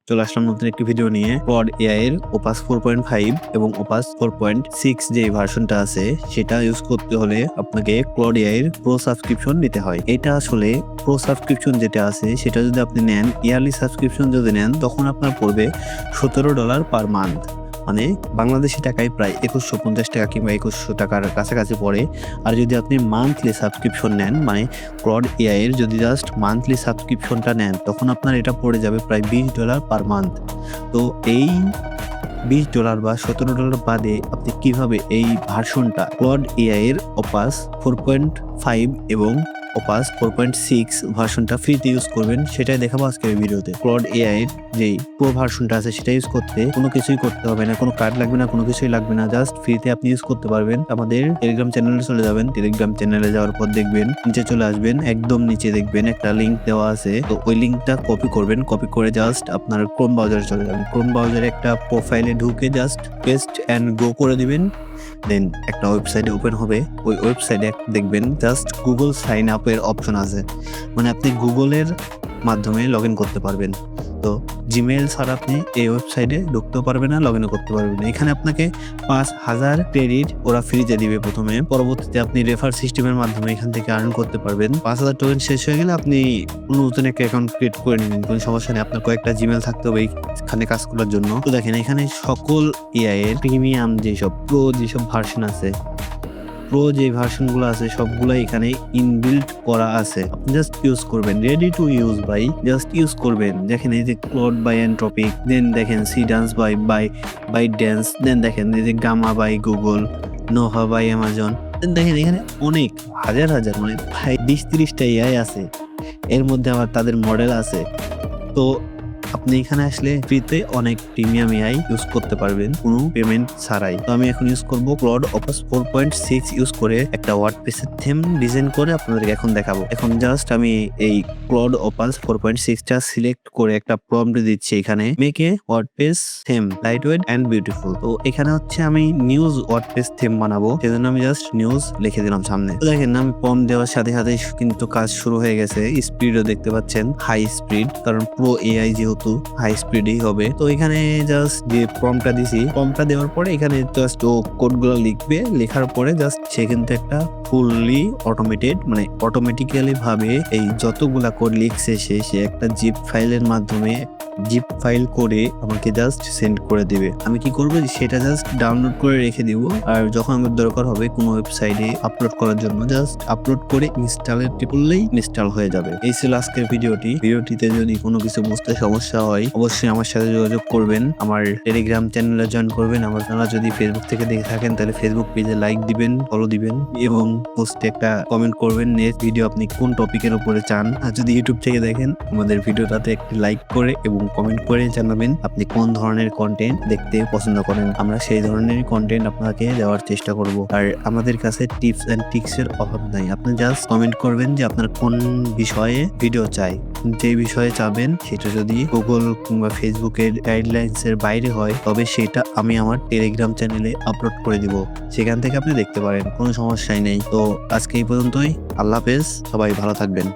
চলে আসলাম নতুন একটি ভিডিও নিয়ে। ক্লড এআই এর ওপাস 4.5 এবং ওপাস 4.6 যে ভার্সনটা আছে সেটা ইউজ করতে হলে আপনাকে ক্লড এআই এর প্রো সাবস্ক্রিপশন নিতে হয়। এটা আসলে প্রো সাবস্ক্রিপশন যেটা আছে সেটা যদি আপনি নেন, ইয়ারলি সাবস্ক্রিপশন যদি নেন, তখন আপনার পড়বে $17 পার মান্থ, মানে বাংলাদেশি টাকায় প্রায় 2150 টাকা কিংবা 2100 টাকার কাছাকাছি পড়ে। আর যদি আপনি মান্থলি সাবস্ক্রিপশন নেন, মানে ক্লড এআই এর যদি জাস্ট মান্থলি সাবস্ক্রিপশনটা নেন, তখন আপনার এটা পড়ে যাবে প্রায় $20 পার মান্থ। তো এই $20 বা $17 বাদে আপনি কিভাবে এই ভার্সনটা ক্লড এআই এর ওপাস 4.5 এবং ওপাস 4.6 ভার্সনটা ফ্রিতে ইউজ করবেন সেটাই দেখাবো আজকের ভিডিওতে। ক্লড এআই এর যে প্রো ভার্সনটা আছে সেটা ইউজ করতে কোনো কিছুই করতে হবে না, কোনো কার্ড লাগবে না, কোনো কিছুই লাগবে না, জাস্ট ফ্রিতে আপনি ইউজ করতে পারবেন। আমাদের টেলিগ্রাম চ্যানেলে চলে যাবেন, টেলিগ্রাম চ্যানেলে যাওয়ার পর দেখবেন নিচে চলে আসবেন, একদম নিচে দেখবেন একটা লিংক দেওয়া আছে। তো ওই লিংকটা কপি করবেন, কপি করে জাস্ট আপনার ক্রোম ব্রাউজারে চলে যাবেন, ক্রোম ব্রাউজারে একটা প্রোফাইলে ঢুকে জাস্ট পেস্ট অ্যান্ড গো করে দিবেন। দেন একটা ওয়েবসাইট ওপেন হবে, ওই ওয়েবসাইটে দেখবেন জাস্ট গুগল সাইন আপ এর অপশন আছে, মানে আপনি গুগলের মাধ্যমে লগ ইন করতে পারবেন। তো জিমেইল ছাড়া আপনি এই ওয়েবসাইটে ঢুকতেও পারবেন না, লগ ইনও করতে পারবেন না। এখানে আপনাকে 5000 ক্রেডিট ওরা ফ্রিতে দিবে প্রথমে, পরবর্তীতে আপনি রেফার সিস্টেমের মাধ্যমে এখান থেকে আর্ন করতে পারবেন। 5000 টোকেন শেষ হয়ে গেলে আপনি নতুন একটা অ্যাকাউন্ট ক্রিয়েট করে নেবেন, কোনো সমস্যা নেই। আপনার কয়েকটা জিমেইল থাকতে হবে এখানে কাজ করার জন্য। তো দেখেন এখানে সকল এআই এর প্রিমিয়াম যেসব প্রো যেসব ভার্সন আছে, প্রো যে ভার্সনগুলো আছে সবগুলাই এখানে ইনবিল্ট করা আছে। আপনি জাস্ট ইউজ করবেন, রেডি টু ইউজ ভাই, জাস্ট ইউজ করবেন। দেখেন এই যে ক্লড বাই এনট্রপিক, দেন দেখেন Seedance ByteDance, then দেখেন এই যে Gamma by Google, Nova by Amazon, then দেখেন এখানে অনেক হাজার মানে প্রায় 20-30টা এআই আছে, এর মধ্যে আবার তাদের মডেল আছে। তো আপনি এখানে আসলে ফ্রিতে অনেক প্রিমিয়াম এআই ইউজ করতে পারবেন কোনো পেমেন্ট ছাড়াই। তো আমি এখন ইউজ করব ক্লড ওপাস 4.6 ইউজ করে একটা ওয়ার্ডপ্রেসের থিম ডিজাইন করে আপনাদেরকে এখন দেখাবো। এখন জাস্ট আমি এই ক্লড ওপাস 4.6টা সিলেক্ট করে একটা প্রম্পট দিচ্ছি, এখানে make a WordPress theme lightweight and beautiful. তো এখানে হচ্ছে আমি নিউজ ওয়ার্ডপ্রেস থিম বানাবো, সেজন্য আমি জাস্ট নিউজ লিখে দিলাম সামনে। তো দেখেন আমি প্রম্পট দেওয়ার সাথে সাথে কিন্তু কাজ শুরু হয়ে গেছে। স্পিডও দেখতে পাচ্ছেন হাই স্পিড, কারণ প্রো এআই যেহেতু হাই স্পিডই হবে। তো এখানে জাস্ট যে প্রম্পটটা দিছি, প্রম্পটটা দেওয়ার পরে এখানে জাস্ট ও কোডগুলো লিখবে, লেখার পরে জাস্ট সে কিন্তু একটা ফুললি অটোমেটেড, মানে অটোমেটিক্যালি ভাবে এই যতগুলা কোড লিখছে সে একটা জিপ ফাইলের মাধ্যমে জিপ ফাইল করে আমাকে জাস্ট সেন্ড করে দিবে। আমি কি করবো, সেটা জাস্ট ডাউনলোড করে রেখে দিব, আর যখন আমার দরকার হবে কোনো ওয়েবসাইটে আপলোড করার জন্য জাস্ট আপলোড করে ইনস্টলের টিপলেই ইনস্টল হয়ে যাবে। এই ছিল আজকের ভিডিওটিতে যদি কোনো কিছু বুঝতে সমস্যা হয় অবশ্যই আমার সাথে যোগাযোগ করবেন, আমার টেলিগ্রাম চ্যানেলে জয়েন করবেন। আপনারা যদি ফেসবুক থেকে দেখে থাকেন তাহলে ফেসবুক পেজে লাইক দিবেন, ফলো দিবেন এবং পোস্টে একটা কমেন্ট করবেন নেক্সট ভিডিও আপনি কোন টপিকের উপরে চান। আর যদি ইউটিউব থেকে দেখেন আমাদের ভিডিওটাতে একটি লাইক করে এবং কমেন্ট করে জানাবেন আপনি কোন ধরনের কন্টেন্ট দেখতে পছন্দ করেন, আমরা সেই ধরনের কন্টেন্ট আপনাকে দেওয়ার চেষ্টা করব। আর আমাদের কাছে টিপস এন্ড ট্রিক্স এর অভাব নাই, আপনি জাস্ট কমেন্ট করবেন যে আপনার কোন বিষয়ে ভিডিও চাই, যে বিষয়ে চাবেন সেটা যদি গুগল কিংবা ফেসবুকের গাইডলাইন্স এর বাইরে হয় তবে সেটা আমি আমার টেলিগ্রাম চ্যানেলে আপলোড করে দিব, সেখান থেকে আপনি দেখতে পারেন, কোনো সমস্যাই নেই। তো আজকে এই পর্যন্তই, আল্লাহ হাফেজ, সবাই ভালো থাকবেন।